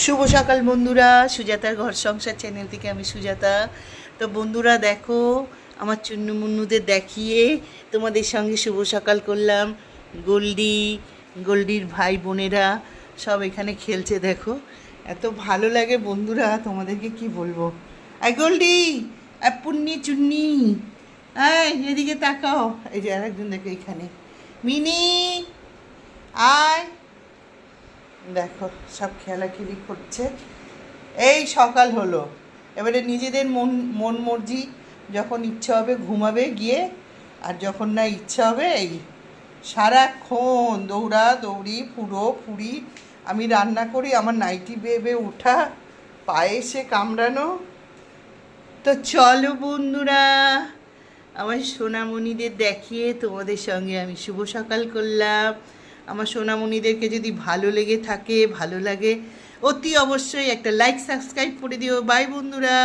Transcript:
শুভ সকাল বন্ধুরা, সুজাতার ঘর সংসার চ্যানেল থেকে আমি সুজাতা। তো বন্ধুরা দেখো, আমার চুন্নু মুন্নুদের দেখিয়ে তোমাদের সঙ্গে শুভ সকাল করলাম। গোল্ডির ভাই বোনেরা সব এখানে খেলছে, দেখো এত ভালো লাগে বন্ধুরা, তোমাদেরকে কি বলবো। আই গোল্ডি, পুন্নি চুন্নি, এদিকে তাকাও। এই যে আরেকজন দেখো এখানে, মিনি আয়, দেখো সব খেলাখেলি করছে। এই সকাল হলো, এবারে নিজেদের মন মর্জি, যখন ইচ্ছা হবে ঘুমাবে গিয়ে, আর যখন না ইচ্ছা হবে এই সারাক্ষণ দৌড়ি ফুরি। আমি রান্না করি, আমার নাইটি বেবে ওঠা, পায়ে সে কামড়ানো। তো চলো বন্ধুরা, আমার সোনামণিদের দেখিয়ে তোমাদের সঙ্গে আমি শুভ সকাল করলাম। আমার সোনামণিদেরকে যদি ভালো লেগে থাকে, ভালো লাগে, অতি অবশ্যই একটা লাইক সাবস্ক্রাইব করে দিও। বাই বন্ধুরা।